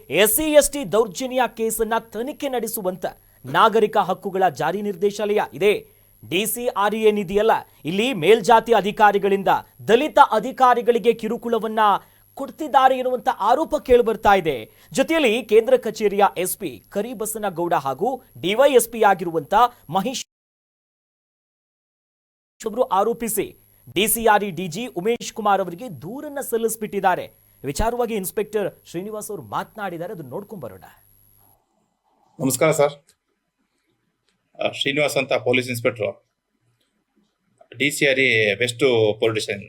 SC ST ದೌರ್ಜನ್ಯ ಕೇಸನ್ನ ತನಿಖೆ ನಡೆಸುವಂತ ನಾಗರಿಕ ಹಕ್ಕುಗಳ ಜಾರಿ ನಿರ್ದೇಶಾಲಯ ಇದೆ. DCRE ಏನಿದೆಯಲ್ಲ, ಇಲ್ಲಿ ಮೇಲ್ಜಾತಿ ಅಧಿಕಾರಿಗಳಿಂದ ದಲಿತ ಅಧಿಕಾರಿಗಳಿಗೆ ಕಿರುಕುಳವನ್ನ ಕೊಡ್ತಿದ್ದಾರೆ ಎನ್ನುವಂತ ಆರೋಪ ಕೇಳಿಬರ್ತಾ ಇದೆ. ಜೊತೆಯಲ್ಲಿ ಕೇಂದ್ರ ಕಚೇರಿಯ SP ಕರಿಬಸನಗೌಡ ಹಾಗೂ DYSP ಆಗಿರುವಂತ ಮಹೇಶ್ ಅವರು ಆರೋಪಿಸಿ DCRE DG ಉಮೇಶ್ ಕುಮಾರ್ ಅವರಿಗೆ ದೂರನ್ನ ಸಲ್ಲಿಸಿಬಿಟ್ಟಿದ್ದಾರೆ. ವಿಚಾರವಾಗಿ ಇನ್ಸ್ಪೆಕ್ಟರ್ ಶ್ರೀನಿವಾಸ್ ಅವರು ಮಾತನಾಡಿದ್ದಾರೆ, ಅದನ್ನ ನೋಡ್ಕೊಂಡ್ ಬರೋಣ. ನಮಸ್ಕಾರ ಸರ್. ಶ್ರೀನಿವಾಸ್ ಅಂತ police inspector, DCRE west police station.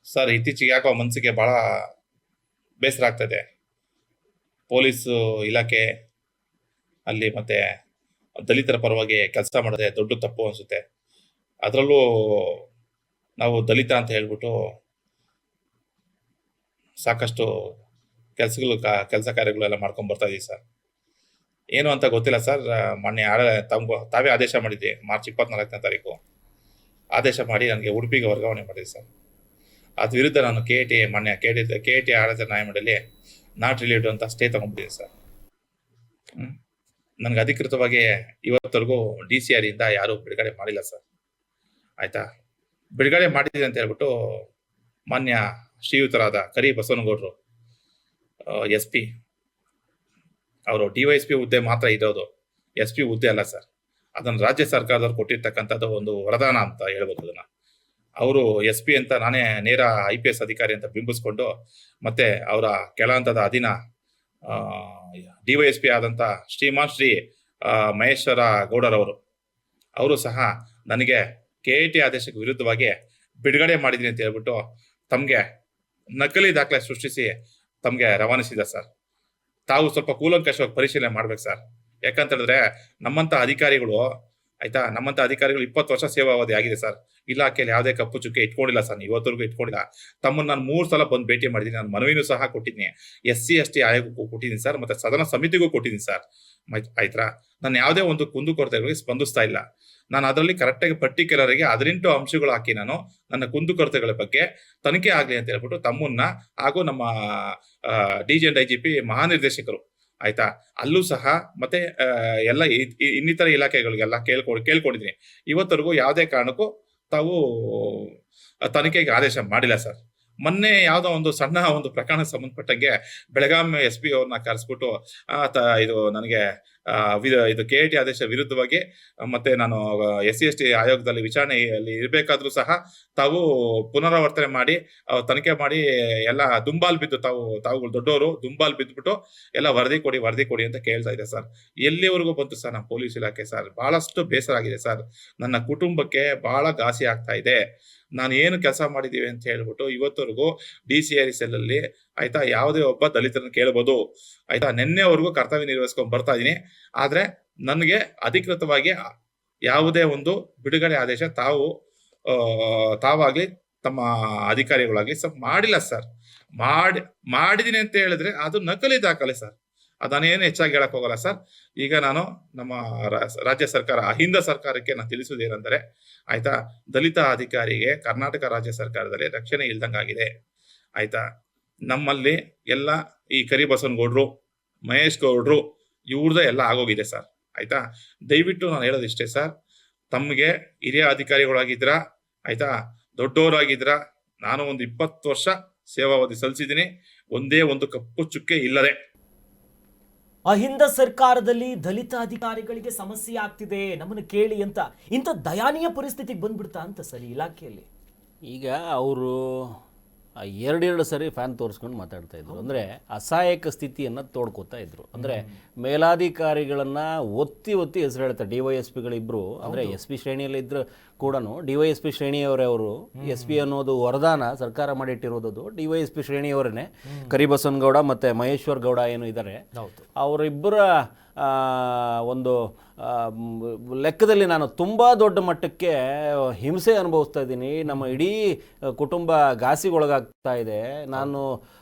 Sir, ಇತ್ತೀಚೆಗೆ ಯಾಕೋ ಮನಸ್ಸಿಗೆ ಬಹಳ ಬೇಸರ ಆಗ್ತದೆ. ಪೊಲೀಸ್ ಇಲಾಖೆ ಅಲ್ಲಿ ಮತ್ತೆ ದಲಿತರ ಪರವಾಗಿ ಕೆಲಸ ಮಾಡೋದೇ ದೊಡ್ಡ ತಪ್ಪು ಅನಿಸುತ್ತೆ. ಅದರಲ್ಲೂ ನಾವು ದಲಿತ ಅಂತ ಹೇಳ್ಬಿಟ್ಟು ಸಾಕಷ್ಟು ಕೆಲಸ ಕಾರ್ಯಗಳೆಲ್ಲ ಮಾಡ್ಕೊಂಡು ಬರ್ತಾ ಇದೀವಿ ಸರ್. ಏನು ಅಂತ ಗೊತ್ತಿಲ್ಲ ಸರ್. ಮೊನ್ನೆ ತಾವೇ ಆದೇಶ ಮಾಡಿದ್ದೆ, ಮಾರ್ಚ್ 24ನೇ ತಾರೀಕು ಆದೇಶ ಮಾಡಿ ನನಗೆ ಉಡುಪಿಗೆ ವರ್ಗಾವಣೆ ಮಾಡಿದೆ ಸರ್. ಅದ್ರ ವಿರುದ್ಧ ನಾನು KIT ಆಡಳಿತ ನ್ಯಾಯಮಂಡಳಿ ನಾಟ್ ರಿಲೇಟೆಡ್ ಅಂತ ಸ್ಟೇ ತಗೊಂಡ್ಬಿಟ್ಟಿದೆ ಸರ್. ನನಗೆ ಅಧಿಕೃತವಾಗಿ ಇವತ್ತರೆಗೂ DCRE ಇಂದ ಯಾರೂ ಬಿಡುಗಡೆ ಮಾಡಿಲ್ಲ ಸರ್. ಆಯ್ತಾ, ಬಿಡುಗಡೆ ಮಾಡಿದೆ ಅಂತ ಹೇಳ್ಬಿಟ್ಟು ಮಾನ್ಯ ಶ್ರೀಯುತರಾದ ಕರಿಬಸನಗೌಡರು SP, ಅವರು DYSP ಹುದ್ದೆ ಮಾತ್ರ ಇರೋದು, SP ಹುದ್ದೆ ಅಲ್ಲ ಸರ್. ಅದನ್ನು ರಾಜ್ಯ ಸರ್ಕಾರದವ್ರು ಕೊಟ್ಟಿರ್ತಕ್ಕಂಥದ್ದು ಒಂದು ವರದಾನ ಅಂತ ಹೇಳ್ಬೋದು. ಅದನ್ನ ಅವರು SP ಅಂತ ನಾನೇ ನೇರ IPS ಅಧಿಕಾರಿ ಅಂತ ಬಿಂಬಿಸ್ಕೊಂಡು, ಮತ್ತೆ ಅವರ ಕೆಳ ಹಂತದ ಅಧೀನ DYSP ಆದಂಥ ಶ್ರೀಮಾನ್ ಶ್ರೀ ಮಹೇಶ್ವರ ಗೌಡರವರು, ಅವರು ಸಹ ನನಗೆ KIT ಆದೇಶಕ್ಕೆ ವಿರುದ್ಧವಾಗಿ ಬಿಡುಗಡೆ ಮಾಡಿದ್ದೀನಿ ಅಂತ ಹೇಳ್ಬಿಟ್ಟು ತಮಗೆ ನಕಲಿ ದಾಖಲೆ ಸೃಷ್ಟಿಸಿ ತಮಗೆ ರವಾನಿಸಿದೆ ಸರ್. ತಾವು ಸ್ವಲ್ಪ ಕೂಲಂಕಷವಾಗಿ ಪರಿಶೀಲನೆ ಮಾಡ್ಬೇಕು ಸರ್. ಯಾಕಂತ ಹೇಳಿದ್ರೆ ನಮ್ಮಂತ ಅಧಿಕಾರಿಗಳು 20 ವರ್ಷ ಸೇವಾವಧಿ ಆಗಿದೆ ಸರ್. ಇಲಾಖೆಯಲ್ಲಿ ಯಾವುದೇ ಕಪ್ಪು ಚುಕ್ಕೆ ಇಟ್ಕೊಂಡಿಲ್ಲ ಸರ್, ಇವತ್ತರೆಗೂ ಇಟ್ಕೊಂಡಿಲ್ಲ. ತಮ್ಮನ್ನು ನಾನು 3 ಸಲ ಬಂದು ಭೇಟಿ ಮಾಡಿದ್ದೀನಿ. ನಾನು ಮನವಿನೂ ಸಹ ಕೊಟ್ಟಿದ್ದೀನಿ, SC ST ಆಯೋಗಕ್ಕೂ ಕೊಟ್ಟಿದ್ದೀನಿ ಸರ್, ಮತ್ತೆ ಸದನ ಸಮಿತಿಗೂ ಕೊಟ್ಟಿದ್ದೀನಿ ಸರ್. ಆಯ್ತಾ, ನಾನು ಯಾವುದೇ ಒಂದು ಕುಂದುಕೊರತೆಗಳಿಗೆ ಸ್ಪಂದಿಸ್ತಾ ಇಲ್ಲ. ನಾನು ಅದರಲ್ಲಿ ಕರೆಕ್ಟಾಗಿ ಪರ್ಟಿಕ್ಯುಲರ್ ಆಗಿ 18 ಅಂಶಗಳು ಹಾಕಿ ನಾನು ನನ್ನ ಕುಂದುಕೊರತೆಗಳ ಬಗ್ಗೆ ತನಿಖೆ ಆಗಲಿ ಅಂತ ಹೇಳ್ಬಿಟ್ಟು ತಮ್ಮನ್ನ ಹಾಗೂ ನಮ್ಮ DG and IGP ಮಹಾನಿರ್ದೇಶಕರು, ಆಯ್ತಾ, ಅಲ್ಲೂ ಸಹ ಮತ್ತೆ ಎಲ್ಲ ಇನ್ನಿತರ ಇಲಾಖೆಗಳಿಗೆಲ್ಲ ಕೇಳ್ಕೊಂಡಿದ್ದೀನಿ. ಇವತ್ತರೆಗೂ ಯಾವುದೇ ಕಾರಣಕ್ಕೂ ತಾವು ತನಿಖೆಗೆ ಆದೇಶ ಮಾಡಿಲ್ಲ ಸರ್. ಮೊನ್ನೆ ಯಾವುದೋ ಒಂದು ಸಣ್ಣ ಒಂದು ಪ್ರಕರಣಕ್ಕೆ ಸಂಬಂಧಪಟ್ಟಂಗೆ ಬೆಳಗಾಂ SP ಅವ್ರನ್ನ ಕರೆಸ್ಬಿಟ್ಟು ಇದು ನನಗೆ ಇದು KIT ಆದೇಶ ವಿರುದ್ಧವಾಗಿ ಮತ್ತೆ ನಾನು SC ST ಆಯೋಗದಲ್ಲಿ ವಿಚಾರಣೆಯಲ್ಲಿ ಇರಬೇಕಾದ್ರೂ ಸಹ ತಾವು ಪುನರಾವರ್ತನೆ ಮಾಡಿ ತನಿಖೆ ಮಾಡಿ ಎಲ್ಲ ದುಂಬಾಲ್ ಬಿದ್ದು ತಾವುಗಳು ದೊಡ್ಡವರು ದುಂಬಾಲ್ ಬಿದ್ದುಬಿಟ್ಟು ಎಲ್ಲ ವರದಿ ಕೊಡಿ ಅಂತ ಕೇಳ್ತಾ ಇದೆ ಸರ್. ಎಲ್ಲಿವರೆಗೂ ಬಂತು ಸರ್ ನಮ್ಮ ಪೊಲೀಸ್ ಇಲಾಖೆ ಸರ್? ಬಹಳಷ್ಟು ಬೇಸರ ಆಗಿದೆ ಸರ್. ನನ್ನ ಕುಟುಂಬಕ್ಕೆ ಬಹಳ ಘಾಸಿ ಆಗ್ತಾ ಇದೆ. ನಾನು ಏನು ಕೆಲಸ ಮಾಡಿದ್ದೀವಿ ಅಂತ ಹೇಳ್ಬಿಟ್ಟು ಇವತ್ತವರೆಗೂ DCRE ಸೆಲ್ಲಲ್ಲಿ, ಆಯ್ತಾ, ಯಾವುದೇ ಒಬ್ಬ ದಲಿತರನ್ನು ಕೇಳಬಹುದು. ಆಯ್ತಾ, ನಿನ್ನೆವರೆಗೂ ಕರ್ತವ್ಯ ನಿರ್ವಹಿಸ್ಕೊಂಡು ಬರ್ತಾ ಇದೀನಿ. ಆದ್ರೆ ನನಗೆ ಅಧಿಕೃತವಾಗಿ ಯಾವುದೇ ಒಂದು ಬಿಡುಗಡೆ ಆದೇಶ ತಾವಾಗ್ಲಿ ತಮ್ಮ ಅಧಿಕಾರಿಗಳಾಗ್ಲಿ ಮಾಡಿಲ್ಲ ಸರ್. ಮಾಡಿದೀನಿ ಅಂತ ಹೇಳಿದ್ರೆ ಅದು ನಕಲಿ ದಾಖಲೆ ಸರ್. ಅದನ್ನೇನು ಹೆಚ್ಚಾಗಿ ಹೇಳಕ್ ಹೋಗಲ್ಲ ಸರ್. ಈಗ ನಾನು ನಮ್ಮ ರಾಜ್ಯ ಸರ್ಕಾರ, ಅಹಿಂದ ಸರ್ಕಾರಕ್ಕೆ ನಾನು ತಿಳಿಸುವುದೇನೆಂದರೆ, ಆಯ್ತಾ, ದಲಿತ ಅಧಿಕಾರಿಗೆ ಕರ್ನಾಟಕ ರಾಜ್ಯ ಸರ್ಕಾರದಲ್ಲಿ ರಕ್ಷಣೆ ಇಲ್ದಂಗಾಗಿದೆ. ಆಯ್ತಾ, ನಮ್ಮಲ್ಲಿ ಎಲ್ಲ ಈ ಕರಿಬಸನಗೌಡರು, ಮಹೇಶ್ ಗೌಡ್ರು ಇವ್ರದ್ದು ಎಲ್ಲ ಆಗೋಗಿದೆ ಸರ್. ಆಯ್ತಾ, ದಯವಿಟ್ಟು ನಾನು ಹೇಳೋದಿಷ್ಟೇ ಸರ್, ತಮಗೆ ಹಿರಿಯ ಅಧಿಕಾರಿಗಳಾಗಿದ್ರ, ಆಯ್ತಾ, ದೊಡ್ಡವರಾಗಿದ್ರ, ನಾನು ಒಂದು 20 ವರ್ಷ ಸೇವಾವಧಿ ಸಲ್ಲಿಸಿದ್ದೀನಿ, ಒಂದೇ ಒಂದು ಕಪ್ಪು ಚುಕ್ಕೆ ಇಲ್ಲದೆ. ಅಹಿಂದ ಸರ್ಕಾರದಲ್ಲಿ ದಲಿತ ಅಧಿಕಾರಿಗಳಿಗೆ ಸಮಸ್ಯೆ ಆಗ್ತಿದೆ, ನಮ್ಮನ್ನು ಕೇಳಿ ಅಂತ ಇಂಥ ದಯಾನೀಯ ಪರಿಸ್ಥಿತಿಗೆ ಬಂದ್ಬಿಡ್ತಾ ಅಂತ ಸರ್ ಇಲಾಖೆಯಲ್ಲಿ. ಈಗ ಅವರು 2 ಸರಿ ಫ್ಯಾನ್ ತೋರಿಸ್ಕೊಂಡು ಮಾತಾಡ್ತಾ ಇದ್ರು. ಅಂದರೆ ಅಸಹಾಯಕ ಸ್ಥಿತಿಯನ್ನು ತೋಡ್ಕೋತಾ ಇದ್ರು. ಅಂದರೆ ಮೇಲಾಧಿಕಾರಿಗಳನ್ನು ಒತ್ತಿ ಹೆಸರು ಹೇಳ್ತಾರೆ. DYSPಗಳಿಬ್ರು, ಅಂದರೆ SP ಶ್ರೇಣಿಯಲ್ಲಿ ಇದ್ರು ಕೂಡ DYSP ಶ್ರೇಣಿಯವರೇ ಅವರು. SP ಅನ್ನೋದು ವರದಾನ ಸರ್ಕಾರ ಮಾಡಿಟ್ಟಿರೋದು DYSP ಶ್ರೇಣಿಯವರೇ. ಕರಿಬಸನಗೌಡ ಮತ್ತು ಮಹೇಶ್ವರ್ ಗೌಡ ಏನು ಇದ್ದಾರೆ, ಅವರಿಬ್ಬರ ಒಂದು ಲೆಕ್ಕದಲ್ಲಿ ನಾನು ತುಂಬ ದೊಡ್ಡ ಮಟ್ಟಕ್ಕೆ ಹಿಂಸೆ ಅನುಭವಿಸ್ತಾ ಇದ್ದೀನಿ. ನಮ್ಮ ಇಡೀ ಕುಟುಂಬ ಘಾಸಿಗೊಳಗಾಗ್ತಾ ಇದೆ. ನಾನು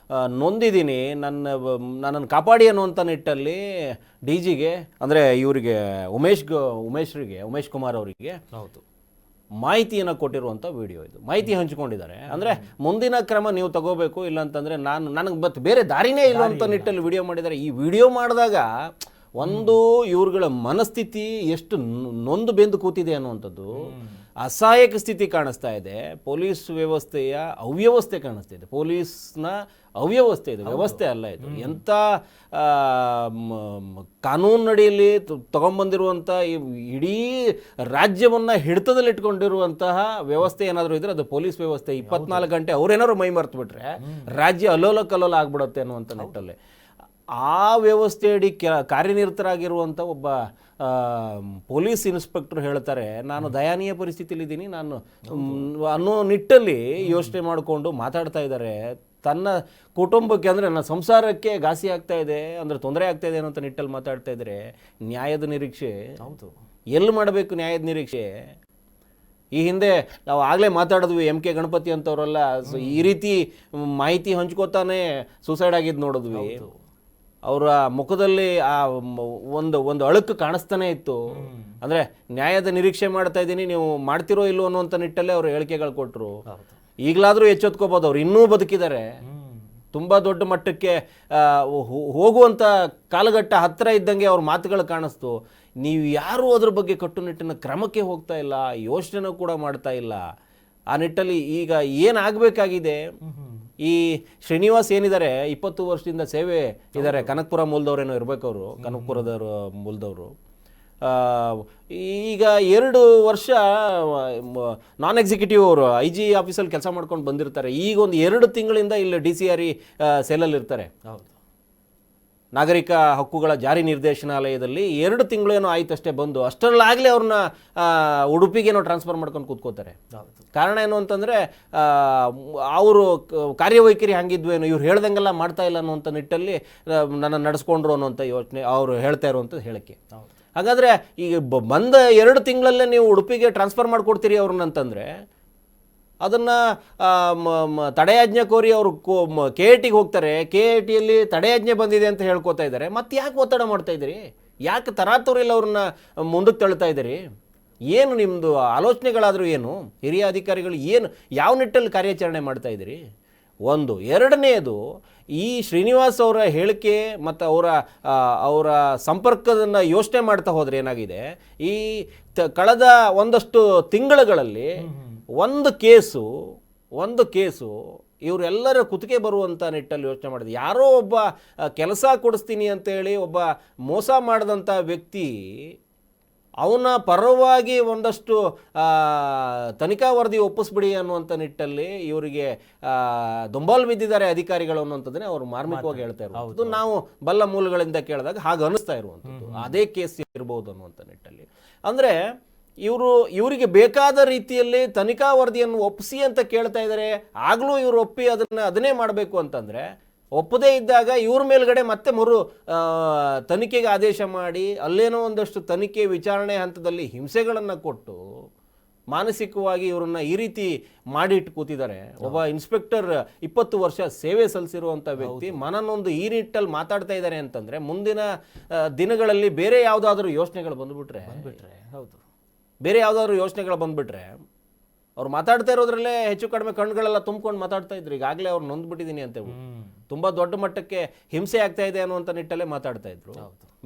ನೊಂದಿದ್ದೀನಿ. ನನ್ನನ್ನು ಕಾಪಾಡಿ ಅನ್ನುವಂಥ ನಿಟ್ಟಲ್ಲಿ DGಗೆ, ಅಂದರೆ ಇವರಿಗೆ ಉಮೇಶ್ ಕುಮಾರ್ ಅವರಿಗೆ ಮಾಹಿತಿಯನ್ನು ಕೊಟ್ಟಿರುವಂಥ ವಿಡಿಯೋ ಇದು. ಮಾಹಿತಿ ಹಂಚಿಕೊಂಡಿದ್ದಾರೆ. ಅಂದರೆ ಮುಂದಿನ ಕ್ರಮ ನೀವು ತಗೋಬೇಕು, ಇಲ್ಲ ಅಂತಂದರೆ ನನಗೆ ಮತ್ತೆ ಬೇರೆ ದಾರಿನೇ ಇಲ್ಲ ಅಂತ ನಿಟ್ಟಲ್ಲಿ ವಿಡಿಯೋ ಮಾಡಿದ್ದಾರೆ. ಈ ವಿಡಿಯೋ ಮಾಡಿದಾಗ ಒಂದು ಇವ್ರುಗಳ ಮನಸ್ಥಿತಿ ಎಷ್ಟು ನೊಂದು ಬೆಂದು ಕೂತಿದೆ ಅನ್ನುವಂಥದ್ದು, ಅಸಹಾಯಕ ಸ್ಥಿತಿ ಕಾಣಿಸ್ತಾ ಇದೆ. ಪೊಲೀಸ್ ವ್ಯವಸ್ಥೆಯ ಅವ್ಯವಸ್ಥೆ ಕಾಣಿಸ್ತಾ ಇದೆ. ಪೊಲೀಸ್ನ ಅವ್ಯವಸ್ಥೆ ಇದು, ವ್ಯವಸ್ಥೆ ಅಲ್ಲ ಇದು. ಎಂಥ ಕಾನೂನಿನಡಿಯಲ್ಲಿ ತಗೊಂಬಂದಿರುವಂಥ ಇಡೀ ರಾಜ್ಯವನ್ನು ಹಿಡಿತದಲ್ಲಿ ಇಟ್ಕೊಂಡಿರುವಂತಹ ವ್ಯವಸ್ಥೆ ಏನಾದರೂ ಇದ್ರೆ ಅದು ಪೊಲೀಸ್ ವ್ಯವಸ್ಥೆ. 24 ಗಂಟೆ ಅವ್ರೇನಾದ್ರು ಮೈ ಮರೆತು ಬಿಟ್ರೆ ರಾಜ್ಯ ಅಲ್ಲೋಲ ಕಲ್ಲೋಲ ಆಗ್ಬಿಡುತ್ತೆ ಅನ್ನುವಂಥ ನಿಟ್ಟಲ್ಲಿ ಆ ವ್ಯವಸ್ಥೆಯಡಿ ಕಾರ್ಯನಿರತರಾಗಿರುವಂಥ ಒಬ್ಬ ಪೊಲೀಸ್ ಇನ್ಸ್ಪೆಕ್ಟರ್ ಹೇಳ್ತಾರೆ, ನಾನು ದಯನೀಯ ಪರಿಸ್ಥಿತಿಲಿದ್ದೀನಿ ನಾನು ಅನ್ನೋ ನಿಟ್ಟಲ್ಲಿ ಯೋಚನೆ ಮಾಡಿಕೊಂಡು ಮಾತಾಡ್ತಾ ಇದ್ದಾರೆ. ತನ್ನ ಕುಟುಂಬಕ್ಕೆ ಅಂದರೆ ನನ್ನ ಸಂಸಾರಕ್ಕೆ ಘಾಸಿ ಆಗ್ತಾ ಇದೆ, ಅಂದರೆ ತೊಂದರೆ ಆಗ್ತಾ ಇದೆ ಅನ್ನೋ ನಿಟ್ಟಲ್ಲಿ ಮಾತಾಡ್ತಾ ಇದ್ದಾರೆ. ನ್ಯಾಯದ ನಿರೀಕ್ಷೆ ಹೌದು, ಎಲ್ಲಿ ಮಾಡಬೇಕು ನ್ಯಾಯದ ನಿರೀಕ್ಷೆ? ಈ ಹಿಂದೆ ನಾವು ಆಗಲೇ ಮಾತಾಡಿದ್ವಿ, MK ಗಣಪತಿ ಅಂತವರೆಲ್ಲ ಈ ರೀತಿ ಮಾಹಿತಿ ಹಂಚ್ಕೋತಾನೆ ಸೂಸೈಡ್ ಆಗಿದ್ದು ನೋಡಿದ್ವಿ. ಅವರ ಮುಖದಲ್ಲಿ ಆ ಒಂದು ಅಳುಕು ಕಾಣಿಸ್ತಾನೆ ಇತ್ತು. ಅಂದರೆ ನ್ಯಾಯದ ನಿರೀಕ್ಷೆ ಮಾಡ್ತಾ ಇದ್ದೀನಿ, ನೀವು ಮಾಡ್ತಿರೋ ಇಲ್ಲೋ ಅನ್ನುವಂಥ ನಿಟ್ಟಲ್ಲೇ ಅವರು ಹೇಳಿಕೆಗಳು ಕೊಟ್ಟರು. ಈಗಲಾದರೂ ಎಚ್ಚೆತ್ಕೋಬೋದು, ಅವ್ರು ಇನ್ನೂ ಬದುಕಿದ್ದಾರೆ. ತುಂಬ ದೊಡ್ಡ ಮಟ್ಟಕ್ಕೆ ಹೋಗುವಂಥ ಕಾಲಘಟ್ಟ ಹತ್ತಿರ ಇದ್ದಂಗೆ ಅವ್ರ ಮಾತುಗಳು ಕಾಣಿಸ್ತು. ನೀವು ಯಾರೂ ಅದ್ರ ಬಗ್ಗೆ ಕಟ್ಟುನಿಟ್ಟಿನ ಕ್ರಮಕ್ಕೆ ಹೋಗ್ತಾ ಇಲ್ಲ, ಯೋಚನೆ ಕೂಡ ಮಾಡ್ತಾ ಇಲ್ಲ. ಆ ನಿಟ್ಟಲ್ಲಿ ಈಗ ಏನಾಗಬೇಕಾಗಿದೆ, ಈ ಶ್ರೀನಿವಾಸ್ ಏನಿದ್ದಾರೆ 20 ವರ್ಷದಿಂದ ಸೇವೆ ಇದ್ದಾರೆ, ಕನಕಪುರ ಮೂಲದವ್ರೇನೋ ಇರಬೇಕು ಅವರು, ಕನಕಪುರದವರು ಮೂಲದವರು. ಈಗ 2 ವರ್ಷ ನಾನ್ ಎಕ್ಸಿಕ್ಯೂಟಿವ್ ಅವರು IG ಆಫೀಸಲ್ಲಿ ಕೆಲಸ ಮಾಡ್ಕೊಂಡು ಬಂದಿರ್ತಾರೆ. ಈಗ ಒಂದು 2 ತಿಂಗಳಿಂದ ಇಲ್ಲಿ DCRE ಸೆಲ್ಲಲ್ಲಿ ಇರ್ತಾರೆ. ನಾಗರಿಕ ಹಕ್ಕುಗಳ ಜಾರಿ ನಿರ್ದೇಶನಾಲಯದಲ್ಲಿ 2 ತಿಂಗಳೇನೋ ಆಯ್ತಷ್ಟೇ ಬಂದು. ಅಷ್ಟರಲ್ಲಾಗಲೇ ಅವ್ರನ್ನ ಉಡುಪಿಗೇನೋ ಟ್ರಾನ್ಸ್ಫರ್ ಮಾಡ್ಕೊಂಡು ಕೂತ್ಕೋತಾರೆ. ಕಾರಣ ಏನು ಅಂತಂದರೆ ಅವರು ಕಾರ್ಯವೈಖರಿ ಹಂಗಿದ್ವೇನು, ಇವ್ರು ಹೇಳ್ದಂಗೆಲ್ಲ ಮಾಡ್ತಾ ಇಲ್ಲ ಅನ್ನುವಂಥ ನಿಟ್ಟಲ್ಲಿ ನನ್ನ ನಡೆಸ್ಕೊಂಡ್ರು ಅನ್ನೋಂಥ ಯೋಚನೆ ಅವರು ಹೇಳ್ತಾ ಇರುವಂಥ ಹೇಳಿಕೆ. ಹಾಗಾದರೆ ಈಗ ಬಂದ 2 ತಿಂಗಳಲ್ಲೇ ನೀವು ಉಡುಪಿಗೆ ಟ್ರಾನ್ಸ್ಫರ್ ಮಾಡಿಕೊಡ್ತೀರಿ ಅವ್ರನ್ನಂತಂದರೆ ಅದನ್ನು ತಡೆಯಾಜ್ಞೆ ಕೋರಿ ಅವರು KITಗೆ ಹೋಗ್ತಾರೆ. KITಯಲ್ಲಿ ತಡೆಯಾಜ್ಞೆ ಬಂದಿದೆ ಅಂತ ಹೇಳ್ಕೊತಾ ಇದ್ದಾರೆ. ಮತ್ತೆ ಯಾಕೆ ಒತ್ತಡ ಮಾಡ್ತಾ ಇದ್ದೀರಿ? ಯಾಕೆ ತರಾತುರಿಲ್ಲ ಅವ್ರನ್ನ ಮುಂದಕ್ಕೆ ತಳ್ತಾ ಇದ್ದೀರಿ? ಏನು ನಿಮ್ಮದು ಆಲೋಚನೆಗಳಾದರೂ ಏನು? ಹಿರಿಯ ಅಧಿಕಾರಿಗಳು ಏನು ಯಾವ ನಿಟ್ಟಲ್ಲಿ ಕಾರ್ಯಾಚರಣೆ ಮಾಡ್ತಾ ಇದ್ದೀರಿ? ಒಂದು. ಎರಡನೆಯದು, ಈ ಶ್ರೀನಿವಾಸ್ ಅವರ ಹೇಳಿಕೆ ಮತ್ತು ಅವರ ಸಂಪರ್ಕದನ್ನು ಯೋಚನೆ ಮಾಡ್ತಾ ಹೋದರೆ ಏನಾಗಿದೆ, ಈ ಕಳೆದ ಒಂದಷ್ಟು ತಿಂಗಳುಗಳಲ್ಲಿ ಒಂದು ಕೇಸು ಇವರೆಲ್ಲರ ಕುತ್ತಿಗೆ ಬರುವಂಥ ನಿಟ್ಟಲ್ಲಿ ಯೋಚನೆ ಮಾಡಿದೆ. ಯಾರೋ ಒಬ್ಬ ಕೆಲಸ ಕೊಡಿಸ್ತೀನಿ ಅಂತೇಳಿ ಒಬ್ಬ ಮೋಸ ಮಾಡಿದಂಥ ವ್ಯಕ್ತಿ ಅವನ ಪರವಾಗಿ ಒಂದಷ್ಟು ತನಿಖಾ ವರದಿ ಒಪ್ಪಿಸ್ಬಿಡಿ ಅನ್ನುವಂಥ ನಿಟ್ಟಲ್ಲಿ ಇವರಿಗೆ ದೊಂಬಾಲು ಬಿದ್ದಿದ್ದಾರೆ ಅಧಿಕಾರಿಗಳು ಅನ್ನುವಂಥದ್ದನ್ನೇ ಅವರು ಮಾರ್ಮಿಕವಾಗಿ ಹೇಳ್ತಾ ಇರೋದು. ನಾವು ಬಲ್ಲ ಮೂಲಗಳಿಂದ ಕೇಳಿದಾಗ ಹಾಗೆ ಅನ್ನಿಸ್ತಾ ಇರುವಂಥದ್ದು ಅದೇ ಕೇಸ್ ಇರ್ಬೋದು ಅನ್ನುವಂಥ ನಿಟ್ಟಲ್ಲಿ. ಅಂದರೆ ಇವರಿಗೆ ಬೇಕಾದ ರೀತಿಯಲ್ಲಿ ತನಿಖಾ ವರದಿಯನ್ನು ಒಪ್ಪಿಸಿ ಅಂತ ಕೇಳ್ತಾ ಇದ್ದಾರೆ. ಆಗಲೂ ಇವರು ಒಪ್ಪಿ ಅದನ್ನೇ ಮಾಡಬೇಕು ಅಂತಂದರೆ, ಒಪ್ಪದೇ ಇದ್ದಾಗ ಇವ್ರ ಮೇಲ್ಗಡೆ ಮತ್ತೆ ತನಿಖೆಗೆ ಆದೇಶ ಮಾಡಿ ಅಲ್ಲೇನೋ ಒಂದಷ್ಟು ತನಿಖೆ ವಿಚಾರಣೆ ಹಂತದಲ್ಲಿ ಹಿಂಸೆಗಳನ್ನು ಕೊಟ್ಟು ಮಾನಸಿಕವಾಗಿ ಇವರನ್ನ ಈ ರೀತಿ ಮಾಡಿಟ್ಟು ಕೂತಿದ್ದಾರೆ. ಒಬ್ಬ ಇನ್ಸ್ಪೆಕ್ಟರ್ 20 ವರ್ಷ ಸೇವೆ ಸಲ್ಲಿಸಿರುವಂಥ ವ್ಯಕ್ತಿ ಮನನೊಂದು ಈ ನಿಟ್ಟಲ್ಲಿ ಮಾತಾಡ್ತಾ ಇದ್ದಾರೆ ಅಂತಂದರೆ, ಮುಂದಿನ ದಿನಗಳಲ್ಲಿ ಬೇರೆ ಯಾವುದಾದ್ರೂ ಯೋಚನೆಗಳು ಬಂದುಬಿಟ್ರೆ ಬೇರೆ ಯಾವುದಾದ್ರು ಯೋಚನೆಗಳು ಬಂದುಬಿಟ್ರೆ ಅವ್ರು ಮಾತಾಡ್ತಾ ಇರೋದ್ರಲ್ಲೇ ಹೆಚ್ಚು ಕಡಿಮೆ ಕಣ್ಗಳೆಲ್ಲ ತುಂಬ್ಕೊಂಡು ಮಾತಾಡ್ತಾ ಇದ್ರು. ಈಗಾಗಲೇ ಅವ್ರು ನೊಂದ್ಬಿಟ್ಟಿದ್ದೀನಿ ಅಂತ ತುಂಬ ದೊಡ್ಡ ಮಟ್ಟಕ್ಕೆ ಹಿಂಸೆ ಆಗ್ತಾ ಇದೆ ಅನ್ನುವಂಥ ನಿಟ್ಟಲ್ಲೇ ಮಾತಾಡ್ತಾ ಇದ್ರು.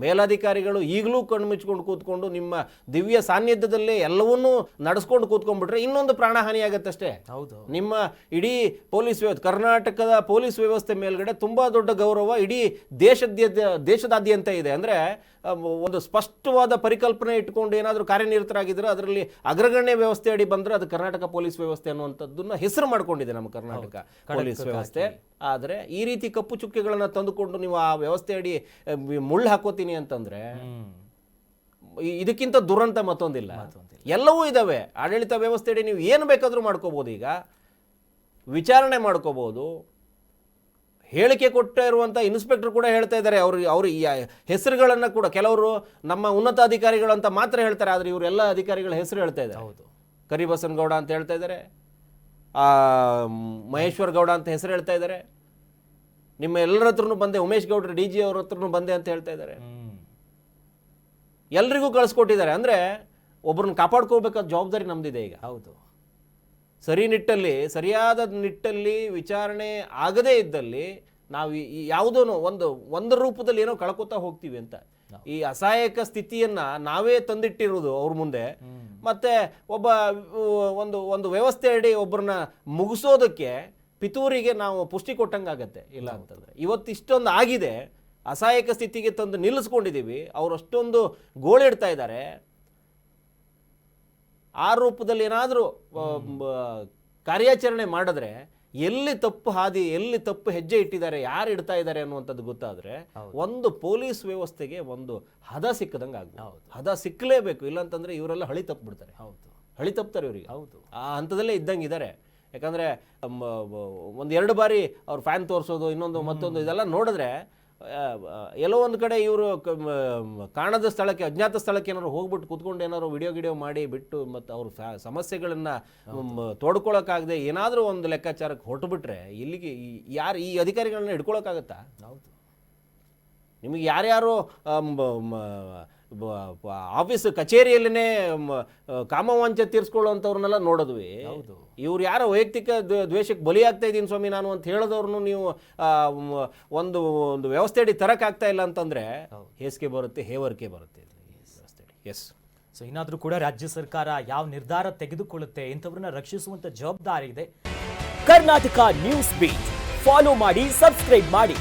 ಮೇಲಾಧಿಕಾರಿಗಳು ಈಗಲೂ ಕಣ್ಣು ಮುಚ್ಕೊಂಡು ಕೂತ್ಕೊಂಡು ನಿಮ್ಮ ದಿವ್ಯ ಸಾನ್ನಿಧ್ಯದಲ್ಲೇ ಎಲ್ಲವನ್ನೂ ನಡೆಸ್ಕೊಂಡು ಕೂತ್ಕೊಂಡ್ಬಿಟ್ರೆ ಇನ್ನೊಂದು ಪ್ರಾಣಹಾನಿ ಆಗತ್ತಷ್ಟೇ. ನಿಮ್ಮ ಇಡೀ ಕರ್ನಾಟಕದ ಪೊಲೀಸ್ ವ್ಯವಸ್ಥೆ ಮೇಲ್ಗಡೆ ತುಂಬ ದೊಡ್ಡ ಗೌರವ ಇಡೀ ದೇಶದಾದ್ಯಂತ ಇದೆ. ಅಂದರೆ ಒಂದು ಸ್ಪಷ್ಟವಾದ ಪರಿಕಲ್ಪನೆ ಇಟ್ಕೊಂಡು ಏನಾದರೂ ಕಾರ್ಯನಿರತರಾಗಿದ್ದರೆ ಅದರಲ್ಲಿ ಅಗ್ರಗಣ್ಯ ವ್ಯವಸ್ಥೆ ಅಡಿ ಬಂದರೆ ಅದು ಕರ್ನಾಟಕ ಪೊಲೀಸ್ ವ್ಯವಸ್ಥೆ ಅನ್ನುವಂಥದ್ದನ್ನ ಹೆಸರು ಮಾಡ್ಕೊಂಡಿದೆ ನಮ್ಮ ಕರ್ನಾಟಕ ಪೊಲೀಸ್ ವ್ಯವಸ್ಥೆ. ಆದರೆ ಈ ರೀತಿ ಕಪ್ಪು ಚುಕ್ಕೆಗಳನ್ನು ತಂದುಕೊಂಡು ನೀವು ಆ ವ್ಯವಸ್ಥೆ ಅಡಿ ಮುಳ್ಳು ಹಾಕೋತೀನಿ ಅಂತಂದರೆ ಇದಕ್ಕಿಂತ ದುರಂತ ಮತ್ತೊಂದಿಲ್ಲ. ಎಲ್ಲವೂ ಇದ್ದಾವೆ. ಆಡಳಿತ ವ್ಯವಸ್ಥೆ ಅಡಿ ನೀವು ಏನು ಬೇಕಾದರೂ ಮಾಡ್ಕೋಬೋದು. ಈಗ ವಿಚಾರಣೆ ಮಾಡ್ಕೋಬೋದು. ಹೇಳಿಕೆ ಕೊಟ್ಟ ಇರುವಂಥ ಇನ್ಸ್ಪೆಕ್ಟರ್ ಕೂಡ ಹೇಳ್ತಾ ಇದ್ದಾರೆ, ಅವರು ಈ ಹೆಸರುಗಳನ್ನು ಕೂಡ ಕೆಲವರು ನಮ್ಮ ಉನ್ನತ ಅಧಿಕಾರಿಗಳು ಅಂತ ಮಾತ್ರ ಹೇಳ್ತಾರೆ, ಆದರೆ ಇವರೆಲ್ಲ ಅಧಿಕಾರಿಗಳ ಹೆಸರು ಹೇಳ್ತಾ ಇದ್ದಾರೆ. ಕರಿಬಸನಗೌಡ ಅಂತ ಹೇಳ್ತಾ ಇದ್ದಾರೆ, ಮಹೇಶ್ವರ್ ಗೌಡ ಅಂತ ಹೆಸರು ಹೇಳ್ತಾ ಇದ್ದಾರೆ. ನಿಮ್ಮ ಎಲ್ಲರ ಹತ್ರನೂ ಬಂದೆ, ಉಮೇಶ್ ಗೌಡ್ರು DG ಅವ್ರ ಹತ್ರನೂ ಬಂದೆ ಅಂತ ಹೇಳ್ತಾ ಇದ್ದಾರೆ. ಎಲ್ರಿಗೂ ಕಳಿಸ್ಕೊಟ್ಟಿದ್ದಾರೆ. ಅಂದರೆ ಒಬ್ಬರನ್ನ ಕಾಪಾಡ್ಕೋಬೇಕಾದ ಜವಾಬ್ದಾರಿ ನಮ್ದಿದೆ ಈಗ. ಹೌದು. ಸರಿಯಾದ ನಿಟ್ಟಲ್ಲಿ ವಿಚಾರಣೆ ಆಗದೇ ಇದ್ದಲ್ಲಿ ನಾವು ಯಾವುದೋ ಒಂದು ರೂಪದಲ್ಲಿ ಏನೋ ಕಳ್ಕೊತಾ ಹೋಗ್ತೀವಿ ಅಂತ. ಈ ಅಸಹಾಯಕ ಸ್ಥಿತಿಯನ್ನ ನಾವೇ ತಂದಿಟ್ಟಿರೋದು ಅವ್ರ ಮುಂದೆ. ಮತ್ತೆ ಒಂದು ವ್ಯವಸ್ಥೆ ಅಡಿ ಒಬ್ಬರನ್ನ ಮುಗಿಸೋದಕ್ಕೆ ಪಿತೂರಿಗೆ ನಾವು ಪುಷ್ಟಿ ಕೊಟ್ಟಂಗಾಗತ್ತೆ. ಇಲ್ಲ ಅಂತಂದ್ರೆ ಇವತ್ತು ಇಷ್ಟೊಂದು ಆಗಿದೆ, ಅಸಹಾಯಕ ಸ್ಥಿತಿಗೆ ತಂದು ನಿಲ್ಲಿಸ್ಕೊಂಡಿದ್ದೀವಿ, ಅವ್ರು ಅಷ್ಟೊಂದು ಗೋಳಿಡ್ತಾ ಇದ್ದಾರೆ. ಆ ರೂಪದಲ್ಲಿ ಏನಾದರೂ ಕಾರ್ಯಾಚರಣೆ ಮಾಡಿದ್ರೆ ಎಲ್ಲಿ ತಪ್ಪು ಹಾದಿ, ಎಲ್ಲಿ ತಪ್ಪು ಹೆಜ್ಜೆ ಇಟ್ಟಿದ್ದಾರೆ, ಯಾರು ಇಡ್ತಾ ಇದ್ದಾರೆ ಅನ್ನುವಂಥದ್ದು ಗೊತ್ತಾದ್ರೆ ಒಂದು ಪೊಲೀಸ್ ವ್ಯವಸ್ಥೆಗೆ ಒಂದು ಹದ ಸಿಕ್ಕದಂಗೆ ಆಗ್ಬೋದು. ಹದ ಸಿಕ್ಕಲೇಬೇಕು, ಇಲ್ಲಾಂತಂದ್ರೆ ಇವರೆಲ್ಲ ಹಳಿ ತಪ್ಪಿಬಿಡ್ತಾರೆ. ಹಳಿ ತಪ್ತಾರೆ ಇವರಿಗೆ. ಆ ಹಂತದಲ್ಲೇ ಇದ್ದಂಗೆ ಇದ್ದಾರೆ. ಯಾಕಂದ್ರೆ ಒಂದೆರಡು ಬಾರಿ ಅವ್ರು ಫ್ಯಾನ್ ತೋರಿಸೋದು, ಇನ್ನೊಂದು ಮತ್ತೊಂದು ಇದೆಲ್ಲ ನೋಡಿದ್ರೆ ಎಲ್ಲೋ ಒಂದು ಕಡೆ ಇವರು ಕಾಣದ ಸ್ಥಳಕ್ಕೆ, ಅಜ್ಞಾತ ಸ್ಥಳಕ್ಕೆ ಏನಾದ್ರು ಹೋಗ್ಬಿಟ್ಟು ಕೂತ್ಕೊಂಡು ಏನಾದ್ರು ವಿಡಿಯೋ ಮಾಡಿ ಬಿಟ್ಟು ಮತ್ತು ಅವ್ರ ಸಮಸ್ಯೆಗಳನ್ನು ತೋಡ್ಕೊಳಕ್ಕಾಗದೆ ಏನಾದರೂ ಒಂದು ಲೆಕ್ಕಾಚಾರಕ್ಕೆ ಹೊರಟುಬಿಟ್ರೆ ಇಲ್ಲಿಗೆ ಯಾರು ಈ ಅಧಿಕಾರಿಗಳನ್ನ ಹಿಡ್ಕೊಳಕ್ಕಾಗತ್ತಾ? ಹೌದು. ನಿಮಗೆ ಯಾರ್ಯಾರು ಆಫೀಸ್ ಕಚೇರಿಯಲ್ಲೇ ಕಾಮವಾಂಚ ತೀರಿಸ್ಕೊಳ್ಳುವಂಥವ್ರನ್ನೆಲ್ಲ ನೋಡಿದ್ವಿ. ಇವ್ರು ಯಾರೋ ವೈಯಕ್ತಿಕ ದ್ವೇಷಕ್ಕೆ ಬಲಿಯಾಗ್ತಾ ಇದ್ದೀನಿ ಸ್ವಾಮಿ ನಾನು ಅಂತ ಹೇಳಿದವ್ರನ್ನು ನೀವು ಒಂದು ವ್ಯವಸ್ಥೆ ಅಡಿ ತರಕ್ಕಾಗ್ತಾ ಇಲ್ಲ ಅಂತಂದ್ರೆ ಹೇಸಿಗೆ ಬರುತ್ತೆ, ಹೇವರಿಕೆ ಬರುತ್ತೆ ವ್ಯವಸ್ಥೆ ಅಡಿ. ಎಸ್. ಸೊ ಇನ್ನಾದ್ರೂ ಕೂಡ ರಾಜ್ಯ ಸರ್ಕಾರ ಯಾವ ನಿರ್ಧಾರ ತೆಗೆದುಕೊಳ್ಳುತ್ತೆ, ಇಂಥವ್ರನ್ನ ರಕ್ಷಿಸುವಂತ ಜವಾಬ್ದಾರಿ ಇದೆ. ಕರ್ನಾಟಕ ನ್ಯೂಸ್ ಬೀಟ್ ಫಾಲೋ ಮಾಡಿ, ಸಬ್ಸ್ಕ್ರೈಬ್ ಮಾಡಿ.